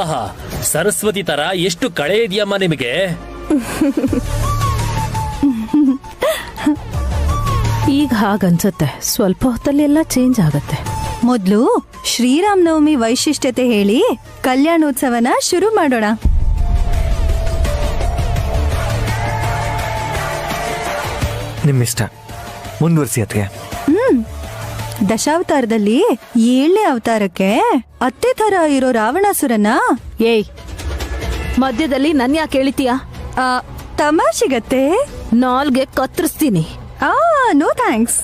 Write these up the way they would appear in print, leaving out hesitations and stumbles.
ಆಹಾ, ಸರಸ್ವತಿ ತರ ಎಷ್ಟು ಕಳೆ ಇದೆಯಮ್ಮ ನಿಮಗೆ. ಈಗ ಹಾಗನ್ಸುತ್ತೆ, ಸ್ವಲ್ಪ ಹೊತ್ತಲ್ಲಿ ಎಲ್ಲ ಚೇಂಜ್ ಆಗತ್ತೆ. ಮೊದ್ಲು ಶ್ರೀರಾಮನವಮಿ ವೈಶಿಷ್ಟ್ಯತೆ ಹೇಳಿ ಕಲ್ಯಾಣೋತ್ಸವನ ಶುರು ಮಾಡೋಣ. ನಿಮ್ಮಿಷ್ಟ, ಮುಂದುವರಿಸಿ ಅತ್ಗೆ. ದಶಾವತಾರದಲ್ಲಿ 7ನೇ ಅವತಾರಕ್ಕೆ ಅತ್ತೆ ತರ ಇರೋ ರಾವಣಾಸುರನ ಏಯ್, ಮಧ್ಯದಲ್ಲಿ ನನ್ ಯಾಕೆ ಹೇಳಿತೀಯ? ತಮಾಷೆಗತ್ತೆ ನಾಲ್ಗೆ ಕತ್ತರಿಸ್ತೀನಿ. No thanks.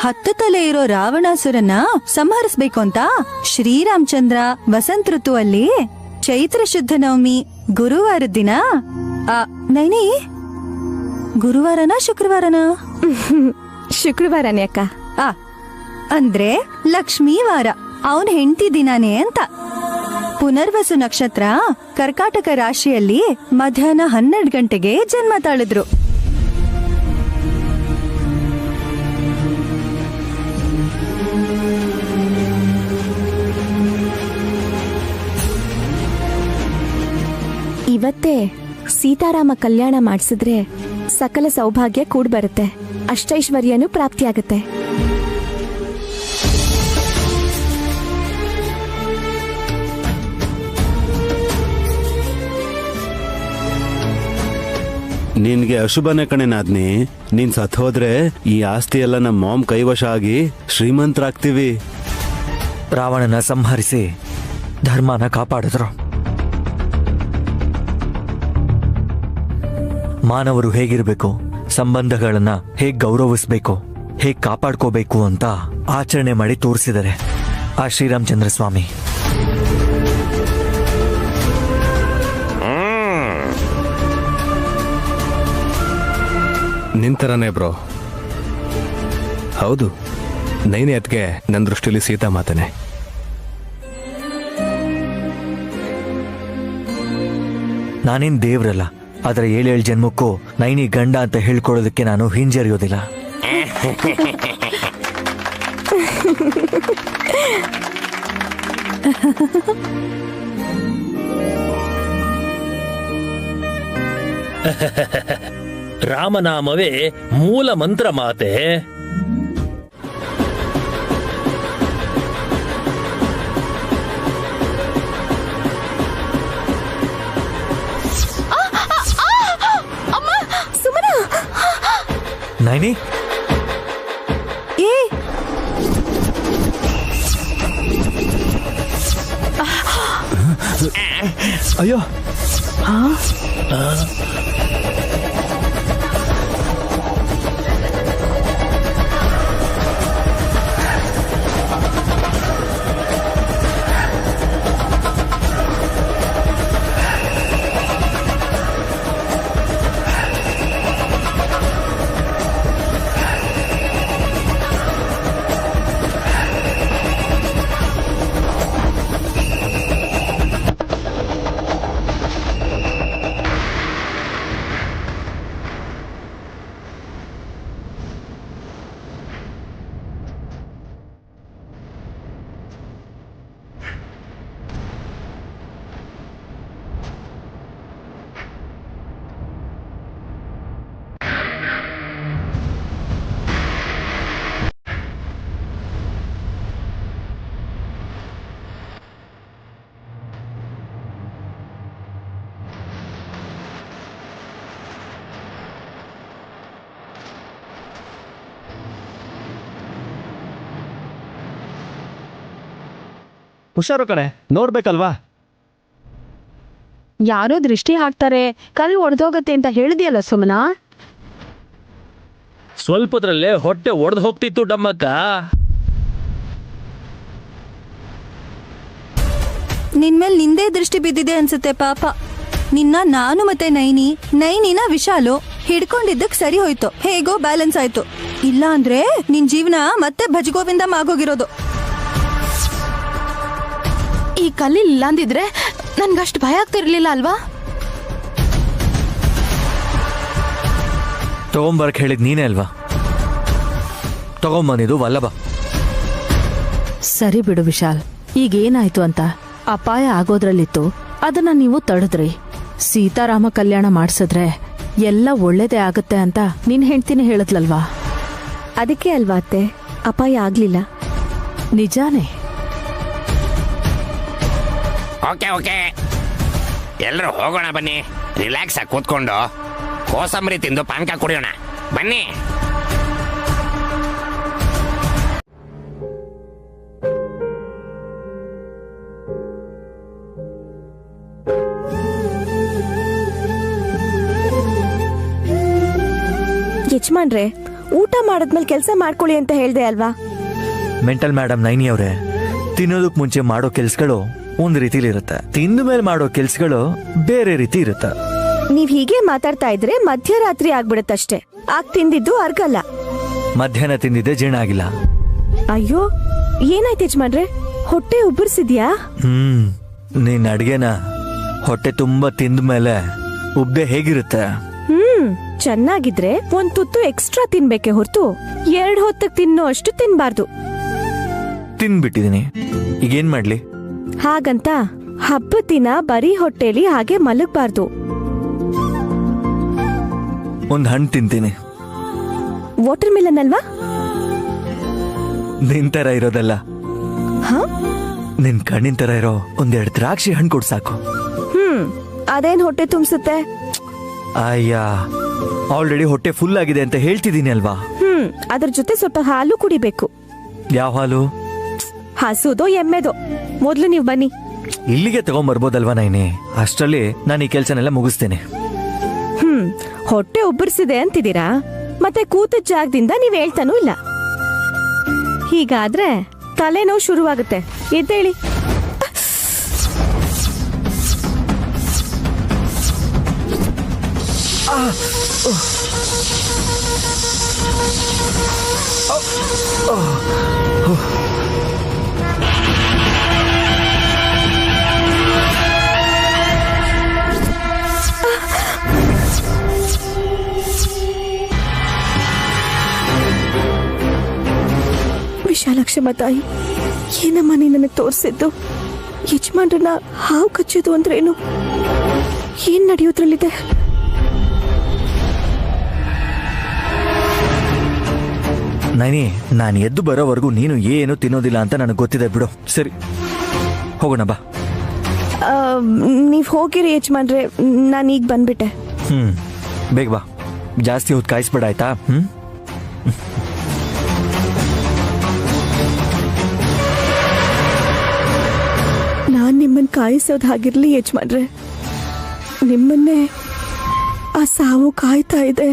10 ತಲೆ ಇರೋ ರಾವಣಾಸುರನ ಸಂಹರಿಸ್ಬೇಕು ಅಂತ ಶ್ರೀರಾಮಚಂದ್ರ ವಸಂತ ಋತುವಲ್ಲಿ ಚೈತ್ರ ಶುದ್ಧ ನವಮಿ ಗುರುವಾರದ ದಿನ ನೈನಿ ಗುರುವಾರನ ಶುಕ್ರವಾರನ? ಶುಕ್ರವಾರನೇ ಅಕ್ಕ. ಅಂದ್ರೆ ಲಕ್ಷ್ಮೀ ವಾರ, ಅವನ್ ಹೆಂಡತಿ ದಿನಾನೇ ಅಂತ. ಪುನರ್ವಸು ನಕ್ಷತ್ರ ಕರ್ಕಾಟಕ ರಾಶಿಯಲ್ಲಿ ಮಧ್ಯಾಹ್ನ 12 ಗಂಟೆಗೆ ಜನ್ಮ ತಾಳಿದ್ರು. ಇವತ್ತೇ ಸೀತಾರಾಮ ಕಲ್ಯಾಣ ಮಾಡಿಸಿದ್ರೆ ಸಕಲ ಸೌಭಾಗ್ಯ ಕೂಡ್ ಬರುತ್ತೆ, ಅಷ್ಟೈಶ್ವರ್ಯನೂ ಪ್ರಾಪ್ತಿಯಾಗುತ್ತೆ. ನಿನ್ಗೆ ಅಶುಭನೇ ಕಣೆ ನಾದ್ನಿ. ನೀನ್ ಸತ್ ಹೋದ್ರೆ ಈ ಆಸ್ತಿ ಎಲ್ಲ ನಮ್ಮ ಮಾಮ್ ಕೈವಶ ಆಗಿ ಶ್ರೀಮಂತರಾಗ್ತೀವಿ. ರಾವಣನ ಸಂಹರಿಸಿ ಧರ್ಮನ ಕಾಪಾಡಿದ್ರು. ಮಾನವರು ಹೇಗಿರ್ಬೇಕು, ಸಂಬಂಧಗಳನ್ನ ಹೇಗ್ ಗೌರವಿಸ್ಬೇಕು, ಹೇಗ್ ಕಾಪಾಡ್ಕೋಬೇಕು ಅಂತ ಆಚರಣೆ ಮಾಡಿ ತೋರಿಸಿದರೆ ಆ ಶ್ರೀರಾಮಚಂದ್ರ ಸ್ವಾಮಿ. ನಿಂತರನೇ ಬ್ರೋ. ಹೌದು, ನೈನಿ ಅದ್ಗೆ ನನ್ನ ದೃಷ್ಟಿಲಿ ಸೀತಾ ಮಾತನೆ. ನಾನೇನ್ ದೇವ್ರಲ್ಲ, ಆದ್ರೆ 7 ಜನ್ಮಕ್ಕೂ ನೈನಿ ಗಂಡ ಅಂತ ಹೇಳ್ಕೊಳ್ಳೋದಕ್ಕೆ ನಾನು ಹಿಂಜರಿಯೋದಿಲ್ಲ. ರಾಮನಾಮವೇ ಮೂಲ ಮಂತ್ರ ಮಾತೆ. ನೈನಿ, ಅಯ್ಯೋ, ಹುಷಾರು ಕಣೆ, ನೋಡ್ಬೇಕಲ್ವಾ? ಯಾರೋ ದೃಷ್ಟಿ ಹಾಕ್ತಾರೆ, ಕಲ್ ಒಡೆದೋಗತ್ತೆ ಅಂತ ಹೇಳಿದ್ಯಲ್ಲ ಸುಮನಾ. ಸ್ವಲ್ಪದ್ರಲ್ಲೇ ಹೊಟ್ಟೆ ಒಡೆದು ಹೋಗ್ತಿತ್ತು ಡಮ್ಮಕ್ಕ. ನಿನ್ಮೇಲ್ ನಿಂದೇ ದೃಷ್ಟಿ ಬಿದ್ದಿದೆ ಅನ್ಸುತ್ತೆ ಪಾಪ. ನಿನ್ನ ನಾನು ಮತ್ತೆ ನೈನಿನ ವಿಶಾಲು ಹಿಡ್ಕೊಂಡಿದ್ದಕ್ ಸರಿ ಹೋಯ್ತು, ಹೇಗೋ ಬ್ಯಾಲೆನ್ಸ್ ಆಯ್ತು. ಇಲ್ಲ ಅಂದ್ರೆ ನಿನ್ ಜೀವನ ಮತ್ತೆ ಭಜಗೋವಿಂದ ಆಗೋಗಿರೋದು. ಈ ಕಲ್ಲಿಲ್ಲ ಅಂದಿದ್ರೆ ನನ್ಗಷ್ಟು ಭಯ ಆಗ್ತಿರ್ಲಿಲ್ಲ ಅಲ್ವಾ? ತಗೊಂಬರಕ್ ಹೇಳಿದ್ ನೀನೇ ಅಲ್ವಾ? ತಗೊಂಬಂದಿದ್ದು ವಲ್ಲಭ. ಸರಿ ಬಿಡು ವಿಶಾಲ್, ಈಗೇನಾಯ್ತು ಅಂತ ಅಪಾಯ ಆಗೋದ್ರಲ್ಲಿತ್ತು, ಅದನ್ನ ನೀವು ತಡೆದ್ರಿ. ಸೀತಾರಾಮ ಕಲ್ಯಾಣ ಮಾಡ್ಸಿದ್ರೆ ಎಲ್ಲ ಒಳ್ಳೇದೇ ಆಗತ್ತೆ ಅಂತ ನಿನ್ ಹೆಂಡ್ತಿನೇ ಹೇಳದ್ಲಲ್ವಾ? ಅದಕ್ಕೆ ಅಲ್ವಾ ಅತ್ತೆ ಅಪಾಯ ಆಗ್ಲಿಲ್ಲ. ನಿಜಾನೇ. ಓಕೆ ಓಕೆ, ಎಲ್ಲರೂ ಹೋಗೋಣ ಬನ್ನಿ. ರಿಲ್ಯಾಕ್ಸ್ ಆಗಿ ಕೂತ್ಕೊಂಡು ಕೋಸಂಬರಿ ತಿಂದು ಪಾನಕ ಕುಡಿಯೋಣ ಬನ್ನಿ. ಯಜಮಾನ್ರೆ, ಊಟ ಮಾಡದ್ಮೇಲೆ ಕೆಲಸ ಮಾಡ್ಕೊಳ್ಳಿ ಅಂತ ಹೇಳ್ದೆ ಅಲ್ವಾ? ಮೆಂಟಲ್ ಮೇಡಮ್ ನೈನಿ ಅವರೇ, ತಿನ್ನೋದಕ್ ಮುಂಚೆ ಮಾಡೋ ಕೆಲ್ಸಗಳು ಒಂದ್ ರೀತಿಲಿ ಇರುತ್ತೆ, ತಿಂದ ಮೇಲೆ ಮಾಡೋ ಕೆಲ್ಸಗಳು ಬೇರೆ ರೀತಿ ಇರುತ್ತೆ. ನೀವ್ ಹೀಗೆ ಮಾತಾಡ್ತಾ ಇದ್ರೆ ಮಧ್ಯರಾತ್ರಿ ಆಗ್ಬಿಡತ್ತಷ್ಟೇ. ಆಗ ತಿಂದಿದ್ದು ಅರ್ಗಲ್ಲ. ಮಧ್ಯಾಹ್ನ ತಿಂದಿದ್ದೆ ಜೀರ್ಣ ಆಗಿಲ್ಲ. ಅಯ್ಯೋ, ಏನಾಯ್ತು ಯಜಮಾನ್ರೆ? ಹೊಟ್ಟೆ ಉಬ್ಬರ್ಸಿದ್ಯಾ? ನೀನ್ ಅಡ್ಗೆನ ಹೊಟ್ಟೆ ತುಂಬಾ ತಿಂದ ಮೇಲೆ ಉಬ್ಬೆ ಹೇಗಿರುತ್ತೆ? ಚೆನ್ನಾಗಿದ್ರೆ ಒಂದ್ ತುತ್ತು ಎಕ್ಸ್ಟ್ರಾ ತಿನ್ಬೇಕೆ ಹೊರತು 2 ಹೊತ್ತಕ್ ತಿನ್ನೋ ಅಷ್ಟು ತಿನ್ಬಾರ್ದು. ತಿನ್ಬಿಟ್ಟಿದೀನಿ, ಈಗೇನ್ ಮಾಡ್ಲಿ? ಹಾಗಂತ ಹಬ್ಬದ ದಿನ ಬರೀ ಹೊಟ್ಟೆಲಿ ಹಾಗೆ ಮಲಗಬಾರ್ದು. ಒಂದ್ ಹಣ್ಣು ತಿಂತೀನಿ. ವಾಟರ್ ಮಿಲನ್ ಅಲ್ವಾ? ನಿನ್ ತರ ಇರೋದಲ್ಲ, ಹಾ? ನಿನ್ ಕಣ್ಣಿನ ತರ ಇರೋ 1-2 ದ್ರಾಕ್ಷಿ ಹಣ್ಣು ಕೊಡ್ ಸಾಕು. ಅದೇನ್ ಹೊಟ್ಟೆ ತುಂಬಿಸುತ್ತೆ? ಅಯ್ಯ, ಆಲ್ರೆಡಿ ಹೊಟ್ಟೆ ಫುಲ್ ಆಗಿದೆ ಅಂತ ಹೇಳ್ತಿದ್ದೀನಿ ಅಲ್ವಾ? ಅದ್ರ ಜೊತೆ ಸ್ವಲ್ಪ ಹಾಲು ಕುಡಿಬೇಕು. ಯಾವ ಹಾಲು? ಹಸುದೋ ಎಮ್ಮೆದೋ. ಮೊದ್ಲು ನೀವ್ ಬನ್ನಿ. ಇಲ್ಲಿಗೆ ತಗೊಂಡ್ಬರ್ಬೋದಲ್ವಾ ನೈನಿ? ಅಷ್ಟರಲ್ಲಿ ನಾನು ಈ ಕೆಲ್ಸನೆಲ್ಲ ಮುಗಿಸ್ತೇನೆ. ಹೊಟ್ಟೆ ಉಬ್ಬರಿಸಿದೆ ಅಂತಿದ್ದೀರಾ, ಮತ್ತೆ ಕೂತ ಜಾಗದಿಂದ ನೀವ್ ಹೇಳ್ತಾನೂ ಇಲ್ಲ. ಹೀಗಾದ್ರೆ ತಲೆನೋವು ಶುರುವಾಗುತ್ತೆ. ಎದ್ದೇಳಿ. ವಿಶಾಲಕ್ಷಮ್ಮ ತಾಯಿ, ಏನಮ್ಮ ನೀ ನನಗೆ ತೋರಿಸಿದ್ದು? ಯಜಮಾನ್ರನ್ನ ಹಾವು ಕಚ್ಚೋದು ಅಂದ್ರೇನು? ಏನ್ ನಡೆಯೋದ್ರಲ್ಲಿದೆ? ನೈನಿ, ನಾನು ಎದ್ದು ಬರೋವರೆಗೂ ನೀನು ಏನು ತಿನ್ನೋದಿಲ್ಲ ಅಂತ ನನಗೆ ಗೊತ್ತಿದೆ ಬಿಡು. ಸರಿ, ಹೋಗೋಣ ಬಾ. ನೀವ್ ಹೋಗಿರಿ ಯಜಮಾನ್ರೆ, ನಾನು ಈಗ ಬಂದ್ಬಿಟ್ಟೆ. ಬೇಗ ಬಾ, ಜಾಸ್ತಿ ಹೊತ್ತು ಕಾಯಿಸ್ಬೇಡ ಆಯ್ತಾ? ನಾನ್ ನಿಮ್ಮನ್ ಕಾಯಿಸೋದ್ ಹಾಗಿರ್ಲಿ ಯಜಮಾನ್ರೆ, ನಿಮ್ಮನ್ನೇ ಆ ಸಾವು ಕಾಯ್ತಾ ಇದೆ.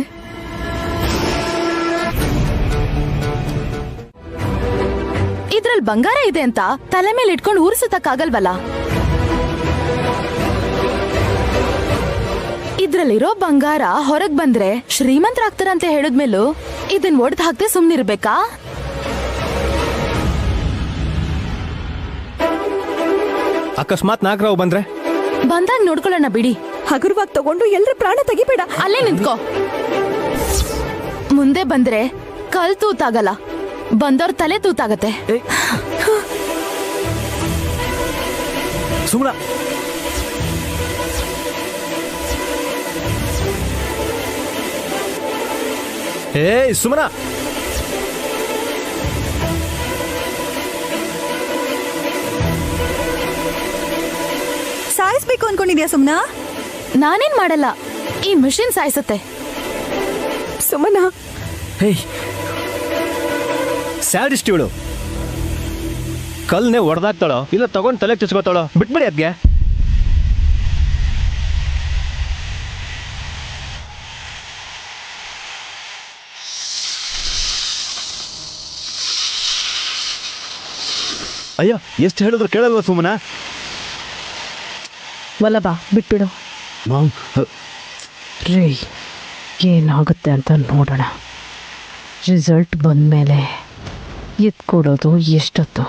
ಇದ್ರಲ್ಲಿ ಬಂಗಾರ ಇದೆ ಅಂತ ತಲೆ ಮೇಲೆ ಇಟ್ಕೊಂಡು ಊರ್ಸಕ್ಕಾಗಲ್ವಲ್ಲ? ಇದ್ರಲ್ಲಿರೋ ಬಂಗಾರ ಹೊರಗ್ ಬಂದ್ರೆ ಶ್ರೀಮಂತರಾಗ್ತಾರಂತ ಹೇಳಿದ್ಮೇಲೂ ಇದನ್ ಒಡ್ದ್ ಹಾಕ್ದೆ ಸುಮ್ನಿರ್ಬೇಕಾ? ಅಕಸ್ಮಾತ್ ನಾಗರಾವ್ ಬಂದ್ರೆ ಬಂದಾಗ ನೋಡ್ಕೊಳ್ಳೋಣ ಬಿಡಿ. ಹಗುರವಾಗಿ ತಗೊಂಡು ಎಲ್ಲರ ಪ್ರಾಣ ತೆಗಿಬೇಡ. ಅಲ್ಲೇ ನಿಂತ್ಕೋ. ಮುಂದೆ ಬಂದ್ರೆ ಕಲ್ ತೂತಾಗಲ್ಲ, ಬಂದವ್ರ ತಲೆ ತೂತಾಗತ್ತೆ. ಸುಮ್ನ ಸುಮನ, ಸಾಯಿಸ್ಬೇಕು ಅನ್ಕೊಂಡಿದ್ಯಾ ಸುಮ್ನಾ? ನಾನೇನ್ ಮಾಡಲ್ಲ, ಈ ಮಿಷಿನ್ ಸಾಯಿಸತ್ತೆ. ಸುಮನ, ಸ್ಯಾಡಿಸ್ಟ್ ಇವಳು. ಕಲ್ನೇ ಒಡೆದಾಕ್ತಾಳೋ ಇಲ್ಲ ತಗೊಂಡ್ ತಲೆ ಚುಚ್ಕೋತಾಳೋ, ಬಿಟ್ಬಿಡಿ ಅದ್ಗೆ. ಅಯ್ಯೋ, ಎಷ್ಟು ಹೇಳಿದ್ರು ಕೇಳಲ್ವ ಸುಮನ? ವಲ್ಲಭ, ಬಿಟ್ಬಿಡು ರೀ. ಏನಾಗುತ್ತೆ ಅಂತ ನೋಡೋಣ. ರಿಸಲ್ಟ್ ಬಂದಮೇಲೆ ಎತ್ಕೊಡೋದು ಎಷ್ಟೊತ್ತು?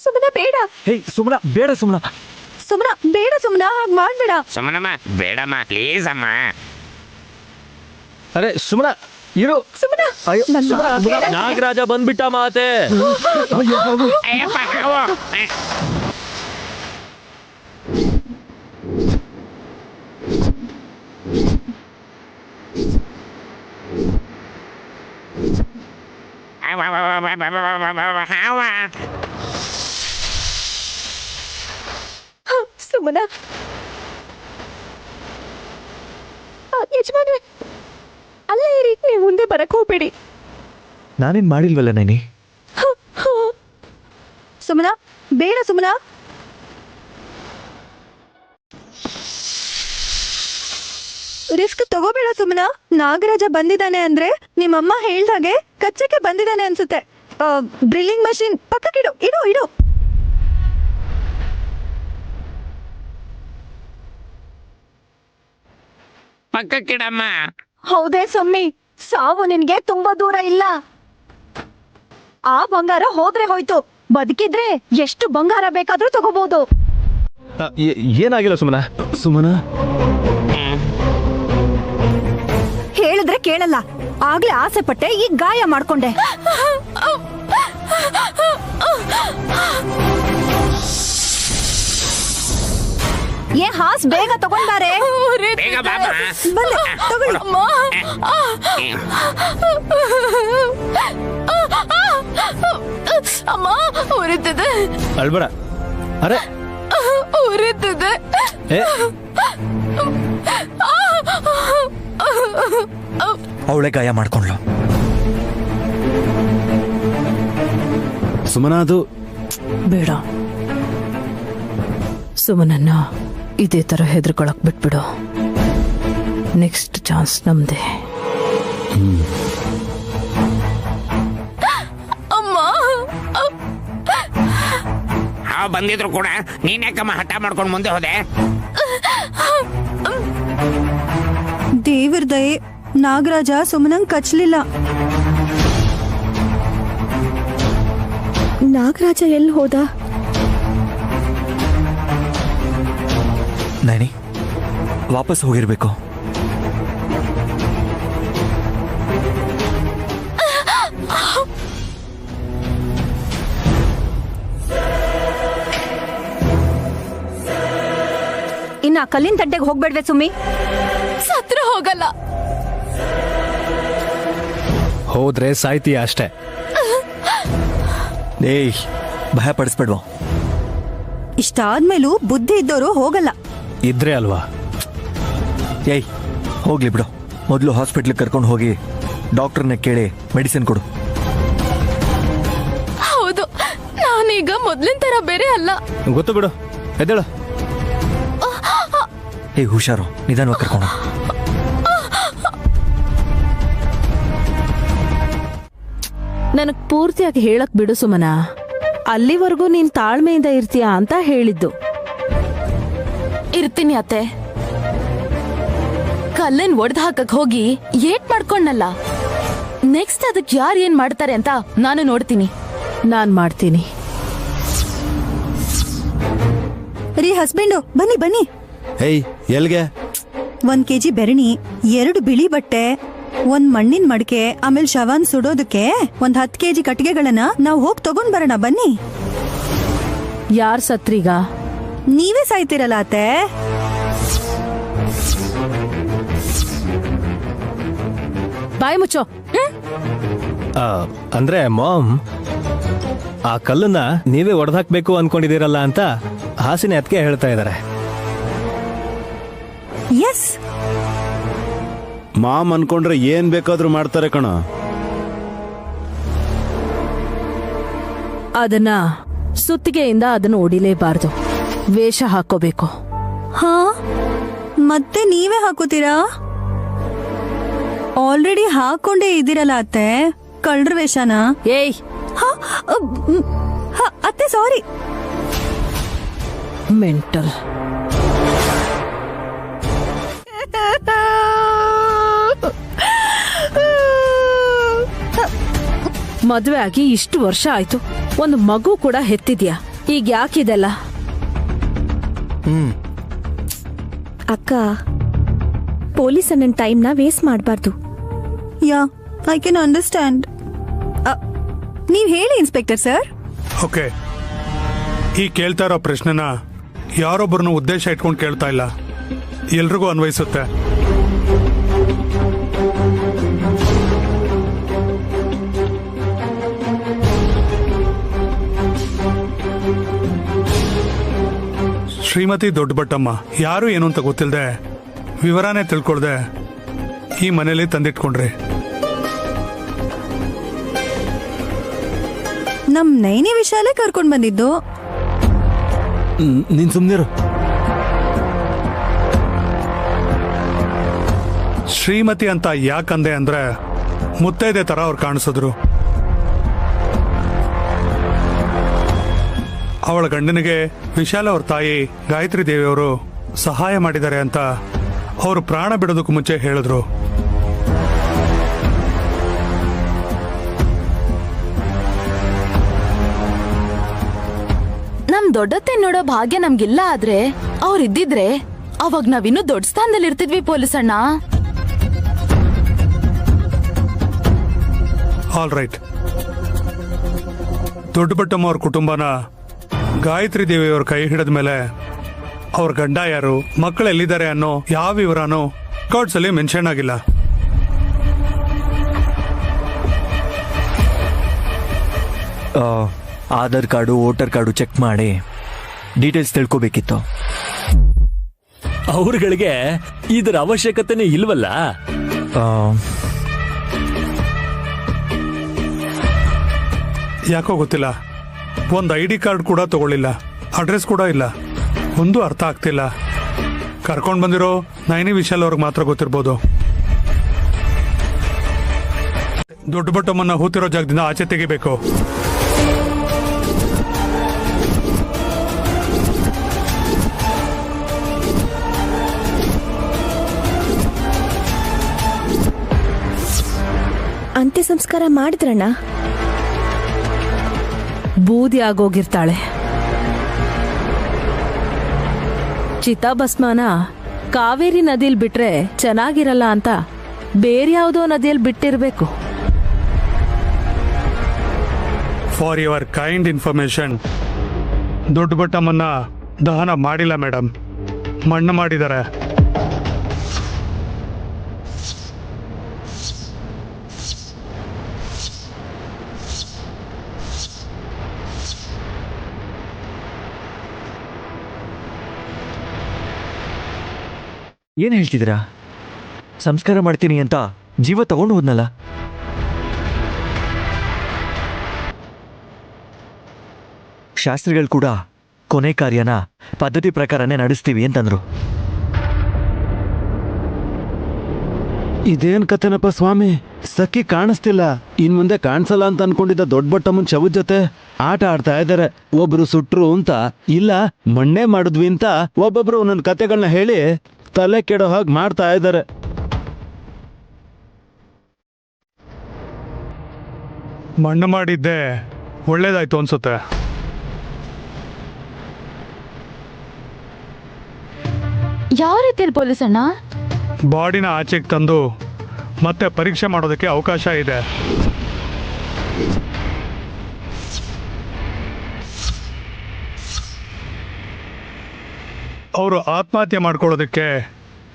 ಸುಮನ ಬೇಡ. ಸುಮ್ನ ಬೇಡ, ಸುಮ್ನ ಸುಮ್ನ ಬೇಡ, ಸುಮ್ನ ಹಾಗ್ ಮಾಡ್ಬೇಡ. ಸುಮ್ಮನಮ್ಮ ಬೇಡಮ್ಮ ಪ್ಲೀಸ್ ಅಮ್ಮ. ಅರೆ ಸುಮನ ಇರು. ಸುಮ್ನ ಅಯ್ಯೋ ನಾಗರಾಜ ಬಂದ್ಬಿಟ್ಟ ಮಾತೆ. ಅಯ್ಯಪ್ಪ ಹಾವು. ಹಾವ. ಸುಮನ ಯಜಮಾನ್ರೆ, ಅಲ್ಲ ಈ ರೀತಿ ನೀವು ಮುಂದೆ ಬರಕ್ ಹೋಗ್ಬೇಡಿ. ನಾನೇನ್ ಮಾಡಿಲ್ವಲ್ಲ ನೈನಿ. ಸುಮನ ಬೇಡ, ಸುಮನ. ರಿಸ್ಕ್ ತಗೋಬೇಡ ಸುಮನ. ನಾಗರಾಜ ಬಂದಿದ್ದಾನೆ ಅಂದ್ರೆ ನಿಮ್ಮಮ್ಮ ಹೇಳ್ದಾಗೆ ಕಚ್ಚಕ್ಕೆ ಬಂದಿದ್ದಾನೆ ಅನ್ಸುತ್ತೆ. ಡ್ರಿಲ್ಲಿಂಗ್ ಮಷೀನ್ ಪಕ್ಕಕ್ಕಿಡು, ಇಡು ಇಡು. ಪಕ್ಕಕ್ಕಿಡಮ್ಮ. ಹೌದೇ ಸೊಮ್ಮಿ, ಸಾವು ನಿನ್ಗೆ ತುಂಬಾ ದೂರ ಇಲ್ಲ. ಆ ಬಂಗಾರ ಹೋದ್ರೆ ಹೋಯ್ತು, ಬದುಕಿದ್ರೆ ಎಷ್ಟು ಬಂಗಾರ ಬೇಕಾದ್ರೂ ತಗೋಬಹುದು. ಏನಾಗಿಲ್ಲ ಸುಮನ. ಸುಮನ ಹೇಳಿದ್ರೆ ಕೇಳಲ್ಲ. ಆಗ್ಲೇ ಆಸೆ ಪಟ್ಟೆ, ಈಗ ಗಾಯ ಮಾಡ್ಕೊಂಡೆ. ಏ ಹಾಸ್, ಬೇಗ ತಗೊಂಡಾರೆ. ಬೇಗ ಬಾಬಾ. ಬನ್ನಿ ತಗೊಳ್ಳಿ. ಅಮ್ಮ ಉರಿತಿದೆ, ಅಳ್ಬೇಡ. ಅರೆ ಉರಿತಿದೆ. ಏ ಅವಳೆ ಗಾಯ ಮಾಡ್ಕೊಂಡ್ಲು. ಸುಮನ ಅದು ಬೇಡ, ಸುಮನನ್ನ ಇದೇ ತರ ಹೆದರ್ಕೊಳಕ್ ಬಿಟ್ಬಿಡು. ನೆಕ್ಸ್ಟ್ ಚಾನ್ಸ್ ನಮ್ದೆ. ಅಮ್ಮ ಹಾವು ಬಂದಿದ್ರು ಕೂಡ ನೀನ್ ಯಾಕಮ್ಮ ಹಠ ಮಾಡ್ಕೊಂಡು ಮುಂದೆ ಹೋದೆ? ದೇವ್ರ ದಯೆ, ನಾಗರಾಜ ಸುಮನಂಗ್ ಕಚ್ಲಿಲ್ಲ. ನಾಗರಾಜ ಎಲ್ಲಿ ಹೋದ? ನೈನಿ ವಾಪಸ್ ಹೋಗಿರ್ಬೇಕು. ಇನ್ನ ಕಲ್ಲಿನ ತಡ್ಡೆಗೆ ಹೋಗ್ಬೇಡ್ವೆ ಸುಮ್ಮಿ. ಸತ್ರ ಹೋಗಲ್ಲ. ಹೋದ್ರೆ ಸಾಯ್ತೀಯ ಅಷ್ಟೇ. ಏಯ್, ಭಯ ಪಡಿಸ್ಬೇಡ್ವ. ಇಷ್ಟಾದ್ಮೇಲೂ ಬುದ್ಧಿ ಇದ್ದವರು ಹೋಗಲ್ಲ. ಇದ್ರೆ ಅಲ್ವಾ. ಏಯ್ ಹೋಗ್ಲಿ ಬಿಡು. ಮೊದಲು ಹಾಸ್ಪಿಟ್ಲಿಗೆ ಕರ್ಕೊಂಡು ಹೋಗಿ ಡಾಕ್ಟರ್ನ ಕೇಳಿ ಮೆಡಿಸಿನ್ ಕೊಡು. ಹೌದು, ನಾನೀಗ ಮೊದ್ಲಿನ ತರ ಬೇರೆ ಅಲ್ಲ. ಗೊತ್ತು ಬಿಡು, ಎದ್ದೇಳು. ಏಯ್ ಹುಷಾರು, ನಿಧಾನವಾಗಿ ಕರ್ಕೊಂಡು. ನನಗ್ ಪೂರ್ತಿಯಾಗಿ ಹೇಳಕ್ ಬಿಡು ಸುಮನ. ಅಲ್ಲಿವರೆಗೂ ನೀನ್ ತಾಳ್ಮೆಯಿಂದ ಇರ್ತೀಯ ಅಂತ ಹೇಳಿದ್ದು. ಇರ್ತೀನಿ ಅತ್ತೆ. ಕಲ್ಲನ್ ಒಡ್ದ್ ಹಾಕಕ್ ಹೋಗಿ ಏಟ್ ಮಾಡ್ಕೊಂಡಲ್ಲ. ನೆಕ್ಸ್ಟ್ ಅದಕ್ ಯಾರು ಏನ್ ಮಾಡ್ತಾರೆ ಅಂತ ನಾನು ನೋಡ್ತೀನಿ. ನಾನ್ ಮಾಡ್ತೀನಿ. ರೀ ಹಸ್ಬೆಂಡು, ಬನ್ನಿ ಬನ್ನಿ. ಏಯ್ ಎಲ್ಗೆ? 1 kg ಬೆರಣಿ, 2 ಬಿಳಿ ಬಟ್ಟೆ, 1 ಮಣ್ಣಿನ ಮಡಿಕೆ, ಆಮೇಲೆ ಶವನ್ ಸುಡೋದಕ್ಕೆ 10 kg ಕಟ್ಟಿಗೆಗಳನ್ನ ನಾವು ಹೋಗಿ ತಗೊಂಡ್ ಬರೋಣ ಬನ್ನಿ. ಯಾರ್ ಸತ್ರೀಗ? ನೀವೇ ಸಾಯ್ತಿರಲ್ಲ ಅತ್ತೆ. ಬಾಯ್ ಮುಚ್ಚೋ. ಅಂದ್ರೆ ಮಾಮ್, ಆ ಕಲ್ಲನ್ನ ನೀವೇ ಒಡೆದಾಕ್ಬೇಕು ಅನ್ಕೊಂಡಿದ್ದೀರಲ್ಲ ಅಂತ ಹಾಸಿನ ಅದಕ್ಕೆ ಹೇಳ್ತಾ ಇದ್ದಾರೆ. ಎಸ್, ಮಾಮ್ ಅನ್ಕೊಂಡ್ರೆ ಏನ್ ಬೇಕಾದ್ರೂ ಮಾಡ್ತಾರೆ ಕಣ. ಅದನ್ನ ಸುತ್ತಿಗೆಯಿಂದ ಅದನ್ನು ಹೊಡಿಲೇಬಾರ್ದು. ವೇಷ ಹಾಕೋಬೇಕು. ಹಾ ಮತ್ತೆ ನೀವೇ ಹಾಕೋತೀರಾ? ಆಲ್ರೆಡಿ ಹಾಕೊಂಡೇ ಇದ್ದೀರಲ್ಲ ಅತ್ತೆ ಕಳ್ರ ವೇಷನ. ಏಯ್, ಅತ್ತೆ ಸಾರಿ. ಮೆಂಟಲ್. ಮದ್ವೆ ಆಗಿ ಇಷ್ಟು ವರ್ಷ ಆಯ್ತು, ಒಂದು ಮಗು ಕೂಡ ಹೆತ್ತಿದ್ಯಾ. ಈಗ ಯಾಕಿದೆಲ್ಲ? ಅಕ್ಕ ಪೊಲೀಸ್ ನನ್ನ ಟೈಮ್ನ ವೇಸ್ಟ್ ಮಾಡಬಾರ್ದು. Yeah I can understand. ನೀವ್ ಹೇಳಿ ಇನ್ಸ್ಪೆಕ್ಟರ್ ಸರ್. ಓಕೆ, ಈ ಕೇಳ್ತಾ ಇರೋ ಪ್ರಶ್ನೆನ ಯಾರೊಬ್ಬರನ್ನು ಉದ್ದೇಶ ಇಟ್ಕೊಂಡು ಕೇಳ್ತಾ ಇಲ್ಲ, ಎಲ್ರಿಗೂ ಅನ್ವಯಿಸುತ್ತೆ. ಶ್ರೀಮತಿ ದೊಡ್ಡಬಟ್ಟಮ್ಮ ಯಾರು ಏನು ಅಂತ ಗೊತ್ತಿಲ್ಲದೆ ವಿವರನೇ ತಿಳ್ಕೊಳ್ದೆ ಈ ಮನೇಲಿ ತಂದಿಟ್ಕೊಂಡ್ರಿ. ನಮ್ ನೈನಿ ವಿಶಾಲೇ ಕರ್ಕೊಂಡ್ ಬಂದಿದ್ದು. ನೀನ್ ಸುಮ್ನಿರು. ಶ್ರೀಮತಿ ಅಂತ ಯಾಕಂದೆ ಅಂದ್ರೆ ಮುತ್ತೈದೆ ತರ ಅವ್ರು ಕಾಣಿಸಿದ್ರು. ಅವಳ ಗಂಡನಿಗೆ ವಿಶಾಲ ಅವ್ರ ತಾಯಿ ಗಾಯತ್ರಿ ದೇವಿಯವರು ಸಹಾಯ ಮಾಡಿದ್ದಾರೆ ಅಂತ ಅವರು ಪ್ರಾಣ ಬಿಡೋದಕ್ಕೂ ಮುಂಚೆ ಹೇಳಿದ್ರು. ನಮ್ ದೊಡ್ಡತ್ತೆ ನೋಡೋ ಭಾಗ್ಯ ನಮ್ಗಿಲ್ಲ, ಆದ್ರೆ ಅವ್ರಿದ್ದಿದ್ರೆ ಅವಾಗ ನಾವಿನ್ನೂ ದೊಡ್ಡ ಸ್ಥಾನದಲ್ಲಿ ಇರ್ತಿದ್ವಿ ಪೊಲೀಸಣ್ಣ. ಆಲ್ ರೈಟ್, ದೊಡ್ಡಬಟ್ಟಮ್ಮ ಅವ್ರ ಕುಟುಂಬನ ಗಾಯತ್ರಿ ದೇವಿಯವ್ರ ಕೈ ಹಿಡಿದ ಮೇಲೆ ಅವ್ರ ಗಂಡ ಯಾರು, ಮಕ್ಕಳು ಎಲ್ಲಿದ್ದಾರೆ ಅನ್ನೋ ಯಾವ ವಿವರನೂ ರೆಕಾರ್ಡ್ಸ್ ಅಲ್ಲಿ ಮೆನ್ಷನ್ ಆಗಿಲ್ಲ. Aadhaar card voter card check ಮಾಡಿ ಡೀಟೇಲ್ಸ್ ತಿಳ್ಕೊಬೇಕಿತ್ತು. ಅವ್ರಗಳಿಗೆ ಇದರ ಅವಶ್ಯಕತೆನೇ ಇಲ್ವಲ್ಲ. ಯಾಕೋ ಗೊತ್ತಿಲ್ಲ, ಒಂದು ID ಕಾರ್ಡ್ ಕೂಡ ತಗೊಳ್ಳಿಲ್ಲ, ಅಡ್ರೆಸ್ ಕೂಡ ಇಲ್ಲ, ಒಂದು ಅರ್ಥ ಆಗ್ತಿಲ್ಲ. ಕರ್ಕೊಂಡು ಬಂದಿರೋ ನೈನಿ ವಿಶಾಲ್ ಅವ್ರಿಗೆ ಮಾತ್ರ ಗೊತ್ತಿರ್ಬೋದು. ದೊಡ್ಡಬಟ್ಟಮ್ಮನ್ನ ಹೂತಿರೋ ಜಾಗದಿಂದ ಆಚೆ ತೆಗಿಬೇಕು. ಅಂತ್ಯ ಸಂಸ್ಕಾರ ಮಾಡಿದ್ರಣ್ಣ? ಬೂದಿ ಆಗೋಗಿರ್ತಾಳೆ. ಚಿತಾಭಸ್ಮನ ಕಾವೇರಿ ನದಿಲ್ ಬಿಟ್ರೆ ಚೆನ್ನಾಗಿರಲ್ಲ ಅಂತ ಬೇರೆ ಯಾವುದೋ ನದಿಯಲ್ಲಿ ಬಿಟ್ಟಿರ್ಬೇಕು. ಫಾರ್ ಯುವರ್ ಕೈಂಡ್ ಇನ್ಫಾರ್ಮೇಶನ್, ದೊಡ್ಡಬಟ್ಟಮ್ಮನ್ನ ದಹನ ಮಾಡಿಲ್ಲ ಮೇಡಮ್, ಮಣ್ಣು ಮಾಡಿದ್ದಾರೆ. ಏನ್ ಹೇಳ್ತಿದ್ದೀರಾ? ಸಂಸ್ಕಾರ ಮಾಡ್ತೀನಿ ಅಂತ ಜೀವ ತಗೊಂಡು ಹೋದ್ನಲ್ಲ. ಶಾಸ್ತ್ರಿಗಳು ಕೂಡ ಕೊನೆ ಕಾರ್ಯನ ಪದ್ಧತಿ ಪ್ರಕಾರನೇ ನಡೆಸ್ತೀವಿ ಅಂತಂದ್ರು. ಇದೇನ್ ಕತೆನಪ್ಪ ಸ್ವಾಮಿ, ಸಖಿ ಕಾಣಿಸ್ತಿಲ್ಲ. ಇನ್ ಮುಂದೆ ಕಾಣಿಸಲ್ಲ ಅಂತ ಅನ್ಕೊಂಡಿದ್ದ ದೊಡ್ಡಬಟ್ಟಮ್ಮನ್ ಶವದ ಜೊತೆ ಆಟ ಆಡ್ತಾ ಇದ್ದಾರೆ. ಒಬ್ರು ಸುಟ್ರು ಅಂತ, ಇಲ್ಲ ಮಣ್ಣೆ ಮಾಡಿದ್ವಿ ಅಂತ ಒಬ್ಬೊಬ್ರು ಒಂದೊಂದು ಕತೆಗಳನ್ನ ಹೇಳಿ ತಲೆ ಕೆಡೋ ಹಾಗೆ ಮಾಡ್ತಾ ಇದ್ದಾರೆ. ಮಣ್ಣು ಮಾಡಿದ್ದೆ ಒಳ್ಳೇದಾಯ್ತು ಅನ್ಸುತ್ತೆ. ಯಾವ ರೀತಿಯಲ್ಲಿ ಪೊಲೀಸಣ್ಣ? ಬಾಡಿನ ಆಚೆಗೆ ತಂದು ಮತ್ತೆ ಪರೀಕ್ಷೆ ಮಾಡೋದಕ್ಕೆ ಅವಕಾಶ ಇದೆ. ಅವರು ಆತ್ಮಹತ್ಯೆ ಮಾಡ್ಕೊಳ್ಳೋದಕ್ಕೆ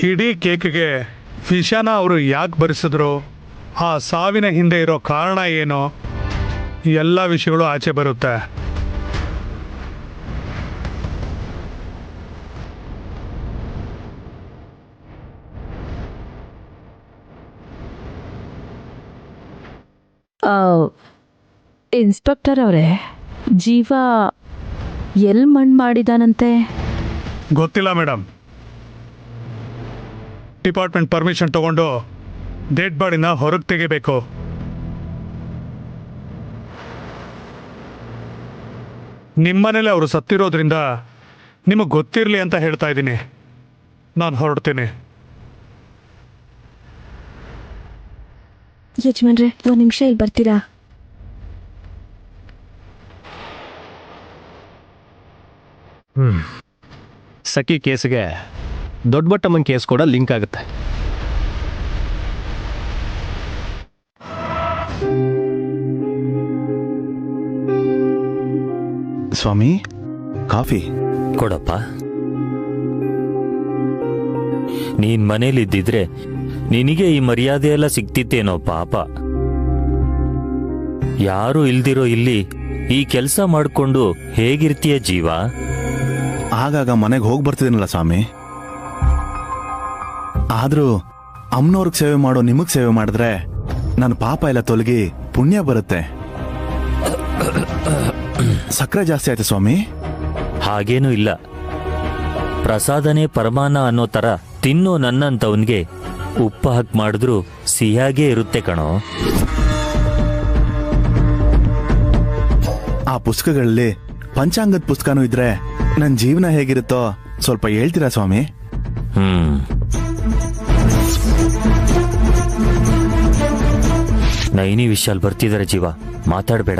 ಇಡೀ ಕೇಕ್ಗೆ ವಿಷಾನ ಅವರು ಯಾಕೆ ಬರೆಸಿದ್ರು, ಆ ಸಾವಿನ ಹಿಂದೆ ಇರೋ ಕಾರಣ ಏನು, ಎಲ್ಲ ವಿಷಯಗಳು ಆಚೆ ಬರುತ್ತೆ. ಇನ್ಸ್ಪೆಕ್ಟರ್ ಅವರೇ, ಜೀವ ಎಲ್ ಮಣ್ಣು ಮಾಡಿದಾನಂತೆ? ಗೊತ್ತಿಲ್ಲ ಮೇಡಮ್. ಡಿಪಾರ್ಟ್ಮೆಂಟ್ ಪರ್ಮಿಷನ್ ತಗೊಂಡು ಡೆಡ್ ಬಾಡಿನ ಹೊರಗೆ ತೆಗಿಬೇಕು. ನಿಮ್ಮನೇಲೆ ಅವರು ಸತ್ತಿರೋದ್ರಿಂದ ನಿಮಗೆ ಗೊತ್ತಿರಲಿ ಅಂತ ಹೇಳ್ತಾ ಇದ್ದೀನಿ. ನಾನು ಹೊರಡ್ತೀನಿ. ಯಜಮಾನ್ರೆ, ಒಂದು ನಿಮಿಷ ಇಲ್ಲಿ ಬರ್ತೀರಾ? ಸಖಿ ಕೇಸ್ಗೆ ದೊಡ್ಡ ಬಟ್ಟಮ್ಮನ ಕೇಸ್ ಕೂಡ ಲಿಂಕ್ ಆಗುತ್ತೆ. ಸ್ವಾಮಿ, ಕಾಫಿ ಕೊಡಪ್ಪ. ನೀನ್ ಮನೇಲಿದ್ದಿದ್ರೆ ನಿನಗೆ ಈ ಮರ್ಯಾದೆ ಎಲ್ಲ ಸಿಕ್ತಿತ್ತೇನೋ ಪಾಪ. ಯಾರು ಇಲ್ದಿರೋ ಇಲ್ಲಿ ಈ ಕೆಲಸ ಮಾಡ್ಕೊಂಡು ಹೇಗಿರ್ತೀಯ ಜೀವ? ಆಗಾಗ ಮನೆಗೆ ಹೋಗಿ ಬರ್ತಿದ್ದೀನಲ್ಲ ಸ್ವಾಮಿ. ಆದ್ರೂ ಅಮ್ಮನವ್ರಿಗೆ ಸೇವೆ ಮಾಡೋ ನಿಮಗ್ ಸೇವೆ ಮಾಡಿದ್ರೆ ನನ್ನ ಪಾಪ ಎಲ್ಲ ತೊಲಗಿ ಪುಣ್ಯ ಬರುತ್ತೆ. ಸಕ್ಕರೆ ಜಾಸ್ತಿ ಆಯ್ತು ಸ್ವಾಮಿ? ಹಾಗೇನೂ ಇಲ್ಲ. ಪ್ರಸಾದನೇ ಪರಮಾನ ಅನ್ನೋ ತರ ತಿನ್ನೋ ನನ್ನಂತವನ್ಗೆ ಉಪ್ಪು ಹಾಕಿ ಮಾಡಿದ್ರು ಸಿಹಿಯಾಗೇ ಇರುತ್ತೆ ಕಣೋ. ಆ ಪುಸ್ತಕಗಳಲ್ಲಿ ಪಂಚಾಂಗದ ಪುಸ್ತಕನೂ ಇದ್ರೆ ನನ್ನ ಜೀವನ ಹೇಗಿರುತ್ತೋ ಸ್ವಲ್ಪ ಹೇಳ್ತೀರಾ ಸ್ವಾಮಿ? ನೈನಿ ವಿಶಾಲ್ ಬರ್ತಿದಾರೆ ಜೀವ, ಮಾತಾಡ್ಬೇಡ.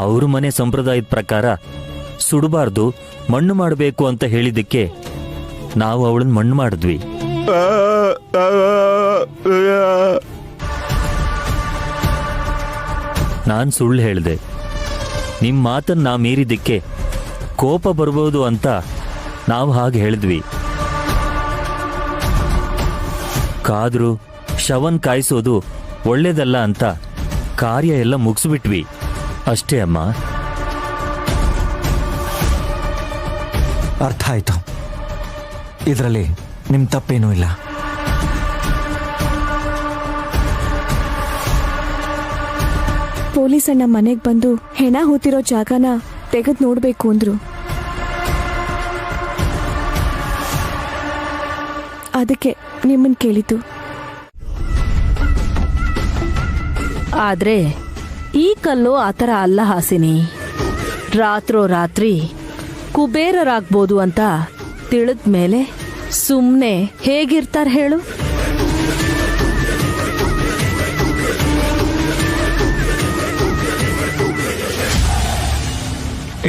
ಅವ್ರ ಮನೆ ಸಂಪ್ರದಾಯದ ಪ್ರಕಾರ ಸುಡಬಾರ್ದು, ಮಣ್ಣು ಮಾಡಬೇಕು ಅಂತ ಹೇಳಿದ್ದಕ್ಕೆ ನಾವು ಅವಳನ್ನ ಮಣ್ಣು ಮಾಡಿದ್ವಿ. ನಾನ್ ಸುಳ್ಳು ಹೇಳ್ದೆ. ನಿಮ್ ಮಾತನ್ನ ನಾ ಮೀರಿದ್ದಕ್ಕೆ ಕೋಪ ಬರ್ಬೋದು ಅಂತ ನಾವು ಹಾಗೆ ಹೇಳಿದ್ವಿ. ಕಾದ್ರು ಶವನ್ ಕಾಯಿಸೋದು ಒಳ್ಳೇದಲ್ಲ ಅಂತ ಕಾರ್ಯ ಎಲ್ಲ ಮುಗಿಸ್ಬಿಟ್ವಿ ಅಷ್ಟೇ ಅಮ್ಮ. ಅರ್ಥ ಆಯ್ತು. ಇದರಲ್ಲಿ ನಿಮ್ ತಪ್ಪೇನೂ ಇಲ್ಲ. ಪೊಲೀಸ್ ಅಣ್ಣ ಮನೆಗೆ ಬಂದು ಹೆಣ ಹೂತಿರೋ ಜಾಗನ ತೆಗೆದು ನೋಡ್ಬೇಕು ಅಂದ್ರು. ಅದಕ್ಕೆ ನಿಮ್ಮನ್ ಕೇಳಿದ್ದು. ಆದ್ರೆ ಈ ಕಲ್ಲು ಆತರ ಅಲ್ಲ ಹಾಸಿನಿ. ರಾತ್ರೋರಾತ್ರಿ ಕುಬೇರರಾಗ್ಬೋದು ಅಂತ ತಿಳಿದ್ಮೇಲೆ ಸುಮ್ನೆ ಹೇಗಿರ್ತಾರ ಹೇಳು?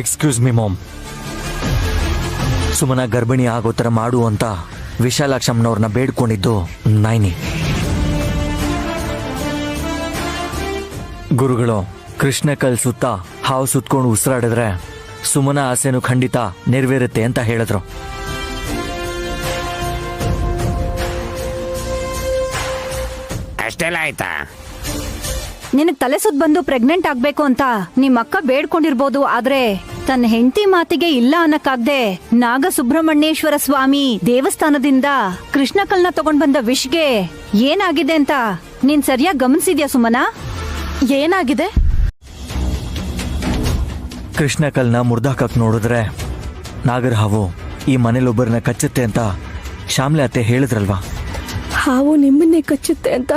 Excuse me ma'am. ಸುಮನ ಗರ್ಭಿಣಿ ಆಗೋ ಥರ ಮಾಡು ಅಂತ ವಿಶಾಲಾಕ್ಷಮ್ಮನವ್ರನ್ನ ಬೇಡ್ಕೊಂಡಿದ್ದು ನೈನಿ. ಗುರುಗಳು ಕೃಷ್ಣ ಕಲ್ ಸುತ್ತ ಹಾವು ಸುತ್ಕೊಂಡು ಉಸಿರಾಡಿದ್ರೆ ಸುಮನ ಆಸೆನೂ ಖಂಡಿತ ನೆರವೇರುತ್ತೆ ಅಂತ ಹೇಳಿದ್ರು. ಅಷ್ಟೆಲ್ಲ ಆಯ್ತಾ? ನಿನಗ್ ತಲೆ ಸುತ್ತ ಬಂದು ಪ್ರೆಗ್ನೆಂಟ್ ಆಗ್ಬೇಕು ಅಂತ ನಿಮ್ ಅಕ್ಕ ಬೇಡ್ಕೊಂಡಿರ್ಬೋದು. ಆದ್ರೆ ತನ್ನ ಹೆಂಡತಿ ಮಾತಿಗೆ ಇಲ್ಲ ಅನ್ನಕ್ಕಾಗ್ದೆ ನಾಗ ಸುಬ್ರಹ್ಮಣ್ಯೇಶ್ವರ ಸ್ವಾಮಿ ದೇವಸ್ಥಾನದಿಂದ ಕೃಷ್ಣ ಕಲ್ನ ತಗೊಂಡ್ ಬಂದ ವಿಶ್ಗೆ ಏನಾಗಿದೆ ಅಂತ ನೀನ್ ಸರಿಯಾಗಿ ಗಮನಿಸಿದ್ಯಾ ಸುಮನಾ? ಏನಾಗಿದೆ? ಕೃಷ್ಣ ಕಲ್ನ ಮುರ್ದಾಕಕ್ ನೋಡಿದ್ರೆ ನಾಗರ ಹಾವು ಈ ಮನೇಲೊಬ್ಬರನ್ನ ಕಚ್ಚುತ್ತೆ ಅಂತ ಶ್ಯಾಮ್ಲೆ ಅತ್ತೆ ಹೇಳಿದ್ರಲ್ವಾ? ಹಾವು ನಿಮ್ಮನ್ನೇ ಕಚ್ಚುತ್ತೆ ಅಂತ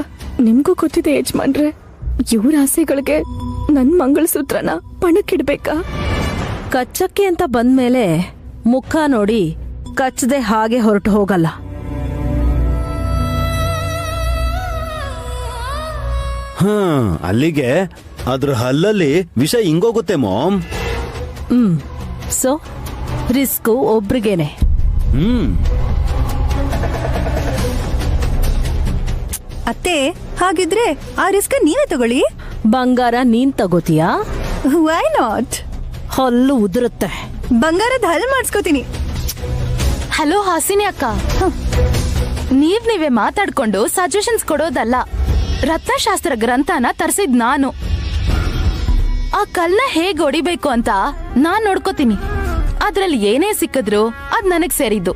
ನಿಮ್ಗೂ ಗೊತ್ತಿದೆ ಯಜಮಾನ್ರೆ. ಇವ್ರ ಆಸೆಗಳಿಗೆ ನನ್ ಮಂಗಳಸೂತ್ರನ ಪಣಕ್ಕಿಡ್ಬೇಕಾ? ಕಚ್ಚಕ್ಕೆ ಅಂತ ಬಂದ್ಮೇಲೆ ಮುಖ ನೋಡಿ ಕಚ್ಚದೆ ಹಾಗೆ ಹೊರಟು ಹೋಗಲ್ಲ. ಅಲ್ಲಿಗೆ ಅದ್ರ ಹಲ್ಲಲ್ಲಿ ವಿಷ ಹಿಂಗೋಗುತ್ತೆ ಮಾಮ್. ಸೊ ರಿಸ್ಕು ಒಬ್ರಿಗೇನೆ. ಅತ್ತೆ, ಹಾಗಿದ್ರೆ ಆ ರಿಸ್ಕ್ ನೀವೇ ತಗೊಳ್ಳಿ. ಬಂಗಾರ ನೀನ್ ತಗೋತೀಯಾ? Why not? ಹಲ್ಲು ಉದುರುತ್ತೆ. ಬಂಗಾರದ ಹಲ್ ಮಾಡಿಸ್ಕೋತೀನಿ. ಹಲೋ ಹಾಸಿನಿ ಅಕ್ಕ, ನೀವೇ ಮಾತಾಡ್ಕೊಂಡು ಸಜೆಷನ್ಸ್ ಕೊಡೋದಲ್ಲ. ರತ್ನಶಾಸ್ತ್ರ ಗ್ರಂಥನ ತರಿಸಿದ್ ನಾನು. ಆ ಕಲ್ನ ಹೇಗ್ ಹೊಡಿಬೇಕು ಅಂತ ನಾನ್ ನೋಡ್ಕೋತೀನಿ. ಅದ್ರಲ್ಲಿ ಏನೇ ಸಿಕ್ಕಿದ್ರು ಅದ್ ನನಗ್ ಸೇರಿದ್ದು.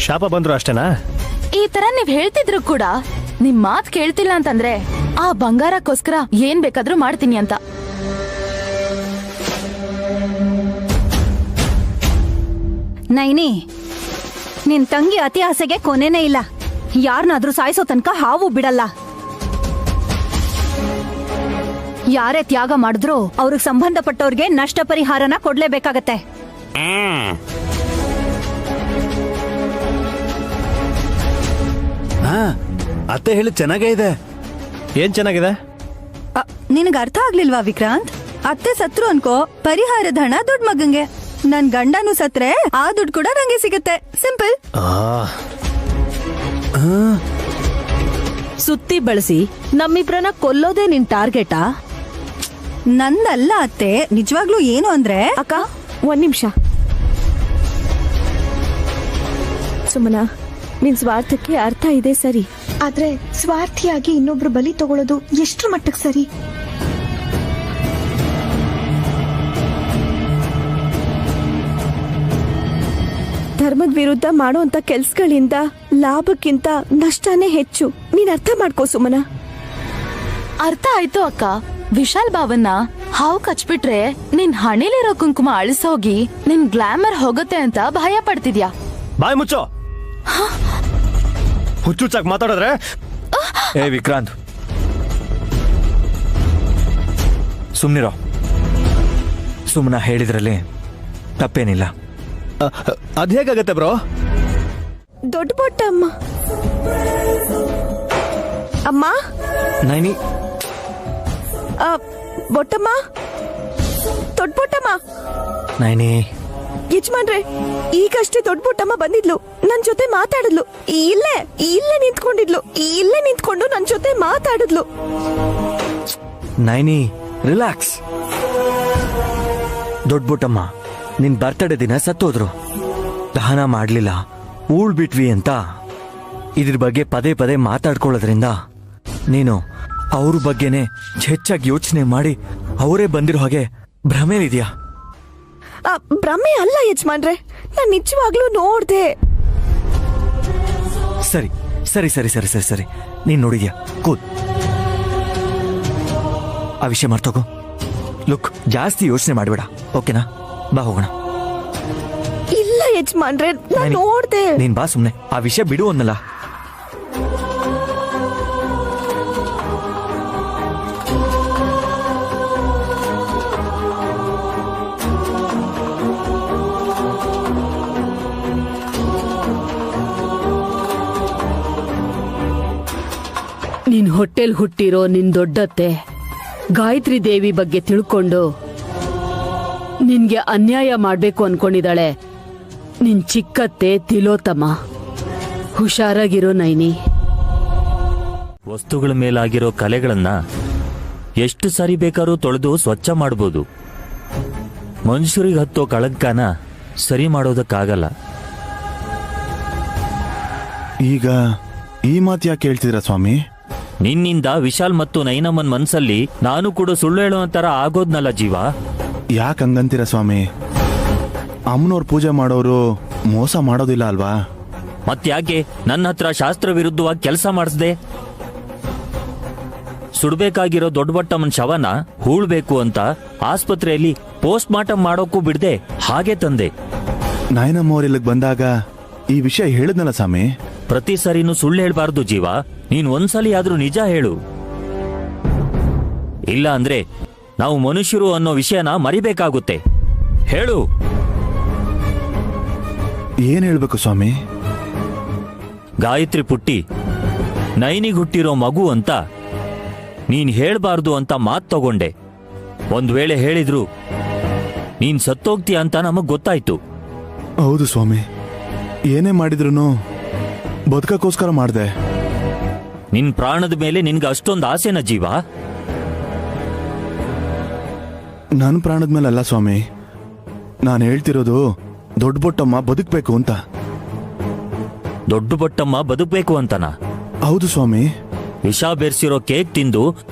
ಶಾಪ ಬಂದ್ರು ಅಷ್ಟೇನಾ? ಈ ತರ ನೀವ್ ಹೇಳ್ತಿದ್ರು ಕೂಡ ನಿಮ್ ಮಾತ್ ಕೇಳ್ತಿಲ್ಲ ಅಂತಂದ್ರೆ ಆ ಬಂಗಾರಕ್ಕೋಸ್ಕರ ಏನ್ ಬೇಕಾದ್ರೂ ಮಾಡ್ತೀನಿ ಅಂತ. ನೈನಿ, ನಿನ್ ತಂಗಿ ಅತಿ ಆಸೆಗೆ ಕೊನೆನೇ ಇಲ್ಲ. ಯಾರನ್ನಾದ್ರೂ ಸಾಯಿಸೋ ತನಕ ಹಾವು ಬಿಡಲ್ಲ. ಯಾರೇ ತ್ಯಾಗ ಮಾಡಿದ್ರು ಅವ್ರಿಗೆ ಸಂಬಂಧಪಟ್ಟವ್ರಿಗೆ ನಷ್ಟ ಪರಿಹಾರನ ಕೊಡ್ಲೇಬೇಕಾಗತ್ತೆ. ಅತ್ತೆ ಹೇಳಿ ಚೆನ್ನಾಗೇ ಇದೆ. ಏನ್ ಚೆನ್ನಾಗಿದೆ? ನಿನಗೆ ಅರ್ಥ ಆಗ್ಲಿಲ್ವಾ ವಿಕ್ರಾಂತ್? ಅತ್ತೆ ಸತ್ರು ಅನ್ಕೋ, ಪರಿಹಾರದ ಹಣ ದೊಡ್ಡ ಮಗಂಗೆ. ನನ್ ಗಂಡನು ಸತ್ರೆ ಆ ದುಡ್ಡು ಕೂಡ ನಂಗೆ ಸಿಗುತ್ತೆ. ಸಿಂಪಲ್. ಸುತ್ತಿ ಬಳಸಿ ನಮ್ಮಿಬ್ರನ್ನ ಕೊಲ್ಲೋದೇ ನಿನ್ ಟಾರ್ಗೆಟಾ? ನಂದಲ್ಲ ಅತ್ತೆ, ನಿಜವಾಗ್ಲೂ ಏನು ಅಂದ್ರೆ. ಅಕ್ಕ, ಒಂದ್ ನಿಮಿಷ. ಸುಮನಾ, ನಿನ್ ಸ್ವಾರ್ಥಕ್ಕೆ ಅರ್ಥ ಇದೆ ಸರಿ, ಆದ್ರೆ ಸ್ವಾರ್ಥಿಯಾಗಿ ಇನ್ನೊಬ್ರು ಬಲಿ ತಗೊಳ್ಳೋದು ಎಷ್ಟ್ರ ಮಟ್ಟಕ್ಕೆ ಸರಿ? ಧರ್ಮದ ವಿರುದ್ಧ ಮಾಡುವಂತ ಕೆಲ್ಸಗಳಿಂದ ಲಾಭಕ್ಕಿಂತ ನಷ್ಟನೇ ಹೆಚ್ಚು. ನೀನ್ ಅರ್ಥ ಮಾಡ್ಕೋ ಸುಮನಾ. ಅರ್ಥ ಆಯ್ತು ಅಕ್ಕ. ವಿಶಾಲ್ ಬಾವನ್ನ ಹಾವು ಕಚ್ಬಿಟ್ರೆ ನಿನ್ ಹಣೆಲಿರೋ ಕುಂಕುಮ ಅಳಿಸೋಗಿ ನಿನ್ ಗ್ಲಾಮರ್ ಹೋಗುತ್ತೆ ಅಂತ ಭಯ ಪಡ್ತಿದ್ಯಾ? ಬಾಯ್ ಮುಚ್ಚೋ. ಹುಚ್ಚುಚ್ಚಾಗಿ ಮಾತಾಡಿದ್ರೆ. ಏ ವಿಕ್ರಾಂತ್, ಸುಮ್ನಿರೋ. ಸುಮ್ಮನ ಹೇಳಿದ್ರಲ್ಲಿ ತಪ್ಪೇನಿಲ್ಲ. ಅದ್ ಹೇಗಾಗತ್ತೆ ಬ್ರೋ? ದೊಡ್ಡ ಬೊಟ್ಟಮ್ಮ. ಅಮ್ಮ ನೈನಿ, ಬೊಟ್ಟಮ್ಮ, ದೊಡ್ಡ ಬೊಟ್ಟಮ್ಮ. ನೈನಿ, ಯಜಮಾನ್ರೆ, ಈಗಷ್ಟೇ ದೊಡ್ಡ ಬೊಟ್ಟಮ್ಮ ಬಂದಿದ್ಲು, ನನ್ ಜೊತೆ ಮಾತಾಡಿದ್ಲು. ಇಲ್ಲೇ ನಿಂತ್ಕೊಂಡು ನನ್ ಜೊತೆ ಮಾತಾಡಿದ್ಲು. ನೈನಿ ರಿಲ್ಯಾಕ್ಸ್. ದೊಡ್ಡಬುಟ್ಟಮ್ಮ ನಿನ್ ಬರ್ತಡೇ ದಿನ ಸತ್ತೋದ್ರು. ದಹನ ಮಾಡ್ಲಿಲ್ಲ, ಬಿಟ್ವಿ ಅಂತ ಇದ್ರ ಬಗ್ಗೆ ಪದೇ ಪದೇ ಮಾತಾಡ್ಕೊಳ್ಳೋದ್ರಿಂದ ನೀನು ಅವ್ರ ಬಗ್ಗೆನೆ ಹೆಚ್ಚಾಗಿ ಯೋಚನೆ ಮಾಡಿ ಅವರೇ ಬಂದಿರೋ ಹಾಗೆ ಭ್ರಮೆಲಿದ್ಯಾ? ಭ್ರಮೆ ಅಲ್ಲ ಯಜಮಾನ್ರೆ, ನಾನ್ ನಿಜವಾಗ್ಲೂ ನೋಡ್ದೆ. ಸರಿ ಸರಿ ಸರಿ ಸರಿ ಸರಿ ಸರಿ ನೀನ್ ನೋಡಿದ್ಯಾ? ಕೂಲ್. ಆ ವಿಷಯ ಮರ್ತೋಗು. ಲುಕ್, ಜಾಸ್ತಿ ಯೋಚನೆ ಮಾಡಬೇಡ, ಓಕೆನಾ? ಬಾ ಹೋಗೋಣ. ಇಲ್ಲ ಯಜಮಾನ್ರೆ, ನಾನ್ ನೋಡ್ದೆ. ನೀನ್ ಬಾ ಸುಮ್ನೆ, ಆ ವಿಷಯ ಬಿಡು ಅನ್ನಲ್ಲ. ನಿನ್ ಹೊಟ್ಟೆಲ್ ಹುಟ್ಟಿರೋ ನಿನ್ ದೊಡ್ಡತ್ತೆ ಗಾಯತ್ರಿ ದೇವಿ ಬಗ್ಗೆ ತಿಳ್ಕೊಂಡು ನಿನ್ಗೆ ಅನ್ಯಾಯ ಮಾಡ್ಬೇಕು ಅನ್ಕೊಂಡಿದ್ದಾಳೆ ನಿನ್ ಚಿಕ್ಕತ್ತೆ ತಿಲೋತ್ತಮ. ಹುಷಾರಾಗಿರೋ ನೈನಿ. ವಸ್ತುಗಳ ಮೇಲಾಗಿರೋ ಕಲೆಗಳನ್ನ ಎಷ್ಟು ಸಾರಿ ಬೇಕಾದ್ರೂ ತೊಳೆದು ಸ್ವಚ್ಛ ಮಾಡ್ಬೋದು. ಮನುಷ್ಯರಿಗೆ ಹತ್ತೋ ಕಳಂಕನ ಸರಿ ಮಾಡೋದಕ್ಕಾಗಲ್ಲ. ಈಗ ಈ ಮಾತು ಯಾಕೆ ಹೇಳ್ತಿದ್ರ ಸ್ವಾಮಿ? ನಿನ್ನಿಂದ ವಿಶಾಲ್ ಮತ್ತು ನೈನಮ್ಮನ್ ಮನ್ಸಲ್ಲಿ ನಾನು ಕೂಡ ಸುಳ್ಳು ಹೇಳೋ ತರ ಆಗೋದ್ನಲ್ಲ ಜೀವ. ಯಾಕೆ ಹಂಗಂತೀರ ಸ್ವಾಮಿ? ಅಮ್ಮನವ್ರ ಪೂಜೆ ಮಾಡೋರು ಮೋಸ ಮಾಡೋದಿಲ್ಲ ಅಲ್ವಾ? ಮತ್ಯಾಕೆ ನನ್ನ ಹತ್ರ ಶಾಸ್ತ್ರ ವಿರುದ್ಧವಾಗಿ ಕೆಲಸ ಮಾಡಿಸ್ದೆ? ಸುಡ್ಬೇಕಾಗಿರೋ ದೊಡ್ಡಬಟ್ಟಮ್ಮನ ಶವನ ಹೂಳ್ಬೇಕು ಅಂತ ಆಸ್ಪತ್ರೆಯಲ್ಲಿ ಪೋಸ್ಟ್ ಮಾರ್ಟಮ್ ಮಾಡೋಕ್ಕೂ ಬಿಡ್ದೆ ಹಾಗೆ ತಂದೆ. ನಾಯನಮ್ಮವ್ರ ಇಲ್ಲಿಗೆ ಬಂದಾಗ ಈ ವಿಷಯ ಹೇಳಿದ್ನಲ್ಲ ಸ್ವಾಮಿ. ಪ್ರತಿ ಸರಿನೂ ಸುಳ್ಳು ಹೇಳ್ಬಾರ್ದು ಜೀವ. ನೀನ್ ಒಂದ್ಸಲಿ ಆದ್ರೂ ನಿಜ ಹೇಳು. ಇಲ್ಲ ಅಂದ್ರೆ ನಾವು ಮನುಷ್ಯರು ಅನ್ನೋ ವಿಷಯನ ಮರಿಬೇಕಾಗುತ್ತೆ. ಹೇಳು. ಏನ್ ಹೇಳ್ಬೇಕು ಸ್ವಾಮಿ? ಗಾಯತ್ರಿ ಪುಟ್ಟಿ ನೈನಿಗ್ ಹುಟ್ಟಿರೋ ಮಗು ಅಂತ ನೀನ್ ಹೇಳ್ಬಾರ್ದು ಅಂತ ಮಾತ್ ತಗೊಂಡೆ. ಒಂದ್ ವೇಳೆ ಹೇಳಿದ್ರು ನೀನ್ ಸತ್ತೋಗ್ತೀಯ ಅಂತ ನಮಗ್ ಗೊತ್ತಾಯ್ತು. ಹೌದು ಸ್ವಾಮಿ, ಏನೇ ಮಾಡಿದ್ರು ಬದುಕಕ್ಕೋಸ್ಕರ ಮಾಡ್ದೆ. ನಿನ್ ಪ್ರಾಣದ ಮೇಲೆ ನಿನ್ಗೆ ಅಷ್ಟೊಂದು ಆಸೆನ ಜೀವ? ನನ್ನ ಪ್ರಾಣದ ಮೇಲೆ ಅಲ್ಲ ಸ್ವಾಮಿ, ನಾನು ಹೇಳ್ತಿರೋದು ದೊಡ್ಡ ಬೊಟ್ಟಮ್ಮ ಬದುಕ್ಬೇಕು ಅಂತ. ದೊಡ್ಡ ಬೊಟ್ಟಮ್ಮ ಬದುಕ್ಬೇಕು ಅಂತನಾ? ಹೌದು ಸ್ವಾಮಿ. ವಿಷ ಬೆರೆಸಿರೋ ಕೇಕ್ ತಿಂದು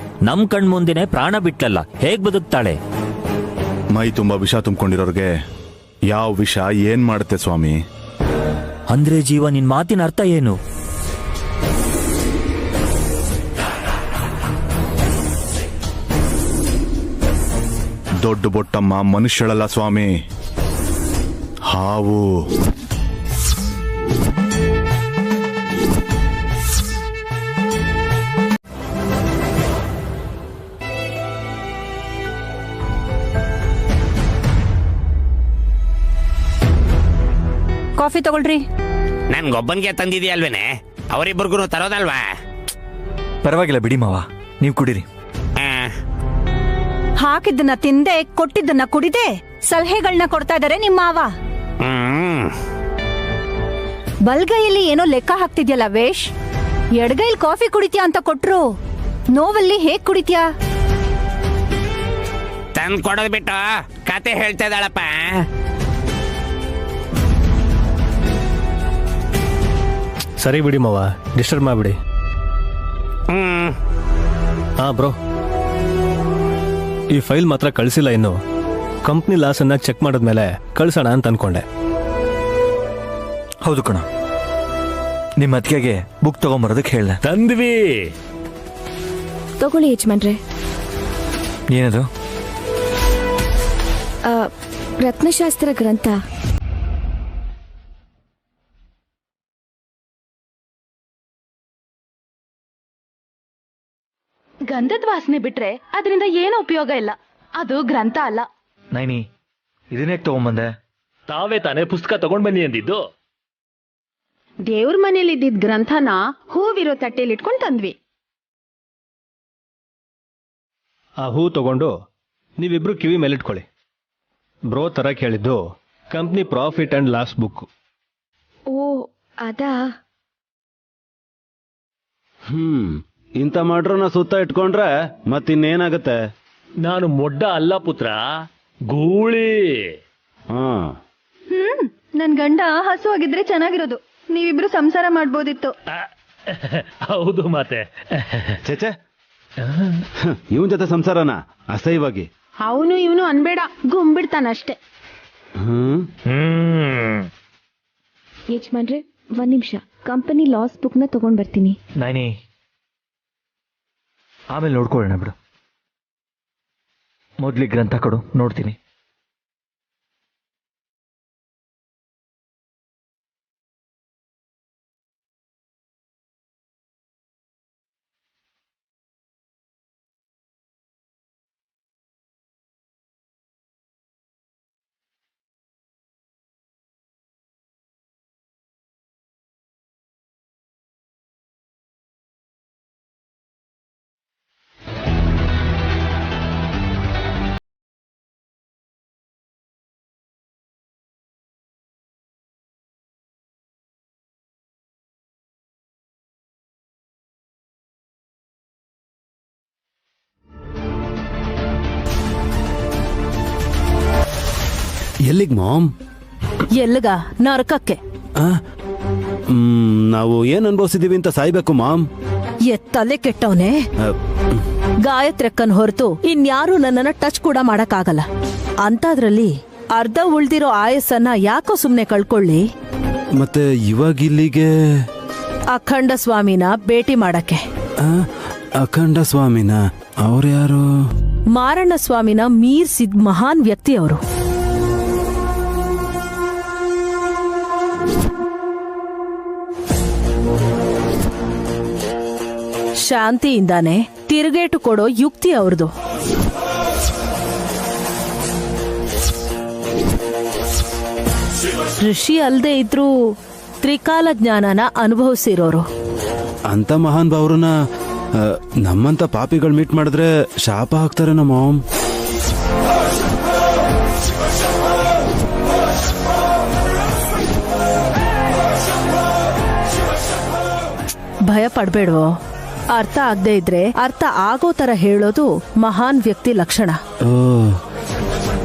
ನಮ್ ಕಣ್ಮುಂದೆನೆ ಪ್ರಾಣ ಬಿಟ್ಲಲ್ಲ, ಹೇಗ್ ಬದುಕ್ತಾಳೆ? ಮೈ ತುಂಬಾ ವಿಷ ತುಂಬಿಕೊಂಡಿರೋರ್ಗೆ ಯಾವ ವಿಷ ಏನ್ ಮಾಡುತ್ತೆ ಸ್ವಾಮಿ? ಅಂದ್ರೆ ಜೀವ, ನಿನ್ ಮಾತಿನ ಅರ್ಥ ಏನು? ದೊಡ್ಡ ಬೊಟ್ಟಮ್ಮ ಮನುಷ್ಯಳಲ್ಲ ಸ್ವಾಮಿ, ಹಾವು. ಕಾಫಿ ತಗೊಳ್ರಿ. ನನ್ಗೊಬ್ಬನ್ಗೆ ತಂದಿದ್ಯಲ್ವೇನೆ? ಅವರಿಬ್ಬರಿಗೂ ತರೋದಲ್ವಾ? ಪರವಾಗಿಲ್ಲ ಬಿಡಿ ಮಾವ, ನೀವು ಕುಡೀರಿ. ಹಾಕಿದ್ದನ್ನ ತಿಂದೆ ಕೊಟ್ಟಿದ್ದನ್ನ ಕುಡಿದೆ ಸಲಹೆಗಳನ್ನ ಕೊಡ್ತಾ ಇದಾರೆ ನಿಮ್ಮ ಮಾವ. ಬಲ್ಗೈಯಲ್ಲಿ ಏನೋ ಲೆಕ್ಕ ಹಾಕ್ತಿದ್ಯಲ್ಲ ವೇಶ್, ಎಡಗೈಲ್ ಕಾಫಿ ಕುಡಿತ್ಯಾ ಅಂತ ಕೊಟ್ರು, ನೋವಲ್ಲಿ ಹೇಗ್ ಕುಡಿತ್ಯಾ? ತಂದ್ ಕೊಡೋದ್ ಬಿಟ್ಟು ಕತೆ ಹೇಳ್ತಾ ಇದ್ದಾಳಪ್ಪ. ಸರಿ ಬಿಡಿ ಮಾವ, ಡಿಸ್ಟರ್ಬ್ ಮಾಡ್ಬಿಡಿ. ಹಾ ಬ್ರೋ, ಈ ಫೈಲ್ ಮಾತ್ರ ಕಳಿಸಿಲ್ಲ ಇನ್ನು. ಕಂಪ್ನಿ ಲಾಸ್ ಅನ್ನ ಚೆಕ್ ಮಾಡಿದ್ಮೇಲೆ ಕಳ್ಸೋಣ ಅಂತ ಅನ್ಕೊಂಡೆ. ಹೌದು ಕಣ, ನಿಮ್ಮ ಅತ್ತಿಗೆಗೆ ಬುಕ್ ತಗೊಂಬರೋದಕ್ಕೆ ಹೇಳ್ದೆ. ತಂದ್ವಿ. ತಗೊಳ್ಳಿ ಯಜಮಾನ್ರೆ. ಏನದು? ರತ್ನಶಾಸ್ತ್ರ ಗ್ರಂಥ. ಗಂಧದ ವಾಸನೆ ಬಿಟ್ರೆ ಅದರಿಂದ ಏನು ಉಪಯೋಗ ಇಲ್ಲ. ಅದು ಗ್ರಂಥ ಅಲ್ಲ. ನೈನಿ, ಇದನ್ನೇ ತಗೊಂಬಂದೆ. ತಾವೇ ತಾನೇ ಪುಸ್ತಕ ತಗೊಂಡ್ ಬನ್ನಿ ಅಂದಿದ್ದು. ದೇವ್ರ ಮನೇಲಿ ಇದ್ದಿದ್ ಗ್ರಂಥನ ಹೂವಿರೋ ತಟ್ಟೆಲಿ ಇಟ್ಕೊಂಡ್ ತಂದ್ವಿ. ಆ ಹೂ ತಗೊಂಡು ನೀವಿಬ್ರು ಕಿವಿ ಮೇಲಿಟ್ಕೊಳ್ಳಿ. ಬ್ರೋ ತರಕ್ ಹೇಳಿದ್ದು company profit and loss book. ಓ ಅದಾ? ಇಂಥ ಮಾಡ್ರನ್ನ ಸುತ್ತ ಇಟ್ಕೊಂಡ್ರೆ ಮತ್ತಿನ್ನೇನಾಗತ್ತೆ? ನಾನು ಮೊಡ್ಡ ಅಲ್ಲ ಪುತ್ರ, ಗೂಳಿ. ನನ್ ಗಂಡ ಹಸು ಆಗಿದ್ರೆ ಚೆನ್ನಾಗಿರೋದು, ನೀವಿಬ್ರು ಸಂಸಾರ ಮಾಡ್ಬೋದಿತ್ತು. ಹೌದು ಮಾತೆ. ಚೇಚೆ, ಇವನ್ ಜೊತೆ ಸಂಸಾರನ ಅಸಹ್ಯವಾಗಿ. ಅವನು ಇವನು ಅನ್ಬೇಡ, ಗುಂಬಿಡ್ತಾನಷ್ಟೇ. ಯಜಮಾನ್ರೆ, 1 ನಿಮಿಷ, ಕಂಪನಿ ಲಾಸ್ ಬುಕ್ ನ ತಗೊಂಡ್ ಬರ್ತೀನಿ. ನೈನಿ, ಆಮೇಲೆ ನೋಡ್ಕೊಳ್ಳೋಣ ಬಿಡು. ಮೊದ್ಲಿಗೆ ಗ್ರಂಥ ಕೊಡು, ನೋಡ್ತೀನಿ. ಎಲ್ಲಿಗ್ ಮಾಮ್? ಎಲ್ಗ? ನರಕಕ್ಕೆ. ನಾವು ಏನ್ ಅನ್ಭವಿಸಿದೀವಿ ಅಂತ ಸಾಯ್ಬೇಕು ಮಾಮ್? ತಲೆ ಕೆಟ್ಟವನೇ. ಗಾಯತ್ರಕ್ಕನ್ ಹೊರತು ಇನ್ಯಾರು ನನ್ನನ್ನ ಟಚ್ ಕೂಡ ಮಾಡಕ್ಕಾಗಲ್ಲ. ಅಂತಾದ್ರಲ್ಲಿ ಅರ್ಧ ಉಳ್ದಿರೋ ಆಯಸ್ಸನ್ನ ಯಾಕೋ ಸುಮ್ನೆ ಕಳ್ಕೊಳ್ಳಿ. ಮತ್ತೆ ಇವಾಗ ಇಲ್ಲಿಗೆ ಅಖಂಡ ಸ್ವಾಮಿನ ಭೇಟಿ ಮಾಡಕ್ಕೆ. ಅಖಂಡ ಸ್ವಾಮಿನ? ಅವ್ರ್ಯಾರು? ಮಾರಣ್ಣ ಸ್ವಾಮಿನ ಮೀರ್ಸಿದ್ ಮಹಾನ್ ವ್ಯಕ್ತಿ ಅವರು. ಶಾಂತಿಯಿಂದಾನೆ ತಿರುಗೇಟು ಕೊಡೋ ಯುಕ್ತಿ ಅವ್ರದು. ಋಷಿ ಅಲ್ದೇ ಇದ್ರೂ ತ್ರಿಕಾಲ ಜ್ಞಾನನ ಅನುಭವಿಸಿರೋರು. ಅಂತ ಮಹಾನ್ ಭಾವ್ರನ್ನ ನಮ್ಮಂತ ಪಾಪಿಗಳು ಮೀಟ್ ಮಾಡಿದ್ರೆ ಶಾಪ ಹಾಕ್ತಾರೆ ನಮ್ಮ ಮಾಮ್. ಭಯ ಪಡ್ಬೇಡ್ವೋ. ಅರ್ಥ ಆಗದೆ ಇದ್ರೆ ಅರ್ಥ ಆಗೋ ತರ ಹೇಳೋದು ಮಹಾನ್ ವ್ಯಕ್ತಿ ಲಕ್ಷಣ.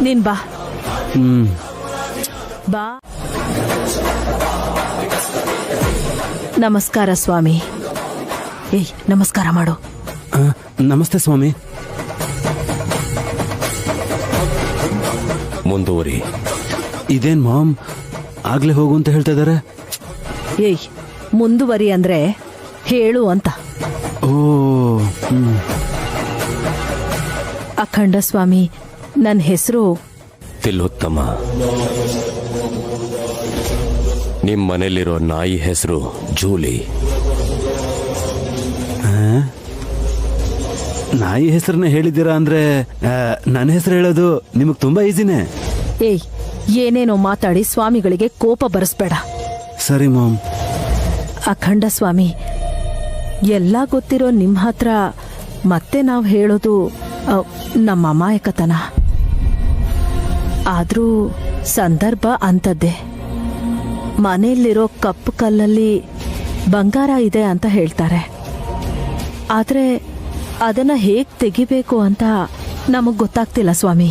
ನೀನ್ ಬಾ. ಬಾ. ನಮಸ್ಕಾರ ಸ್ವಾಮಿ. ಏಯ್, ನಮಸ್ಕಾರ ಮಾಡು. ನಮಸ್ತೆ ಸ್ವಾಮಿ. ಮುಂದುವರಿ. ಇದೇನ್ ಮಾಮ್, ಆಗ್ಲೇ ಹೋಗು ಅಂತ ಹೇಳ್ತಾ ಇದಾರೆ? ಏಯ್, ಮುಂದುವರಿ ಅಂದ್ರೆ ಹೇಳು ಅಂತ. ಅಖಂಡ ಸ್ವಾಮಿ, ನನ್ನ ಹೆಸರು ತಿಲೋತ್ತಮ. ನಿಮ್ ಮನೇಲಿರೋ ನಾಯಿ ಹೆಸರು ಜೂಲಿ. ನಾಯಿ ಹೆಸರನ್ನ ಹೇಳಿದ್ದೀರಾ ಅಂದ್ರೆ ನನ್ನ ಹೆಸರು ಹೇಳೋದು ನಿಮಗ್ ತುಂಬಾ ಈಸಿನೇ. ಏಯ್, ಏನೇನೋ ಮಾತಾಡಿ ಸ್ವಾಮಿಗಳಿಗೆ ಕೋಪ ಬರಿಸ್ಬೇಡ. ಸರಿ ಮಾಮ್. ಅಖಂಡ ಸ್ವಾಮಿ, ಎಲ್ಲ ಗೊತ್ತಿರೋ ನಿಮ್ಮ ಹತ್ರ ಮತ್ತೆ ನಾವು ಹೇಳೋದು ನಮ್ಮ ಅಮಾಯಕತನ. ಆದ್ರೂ ಸಂದರ್ಭ ಅಂಥದ್ದೇ. ಮನೆಯಲ್ಲಿರೋ ಕಪ್ಪು ಕಲ್ಲಲ್ಲಿ ಬಂಗಾರ ಇದೆ ಅಂತ ಹೇಳ್ತಾರೆ. ಆದ್ರೆ ಅದನ್ನ ಹೇಗ್ ತೆಗಿಬೇಕು ಅಂತ ನಮಗ್ ಗೊತ್ತಾಗ್ತಿಲ್ಲ ಸ್ವಾಮಿ.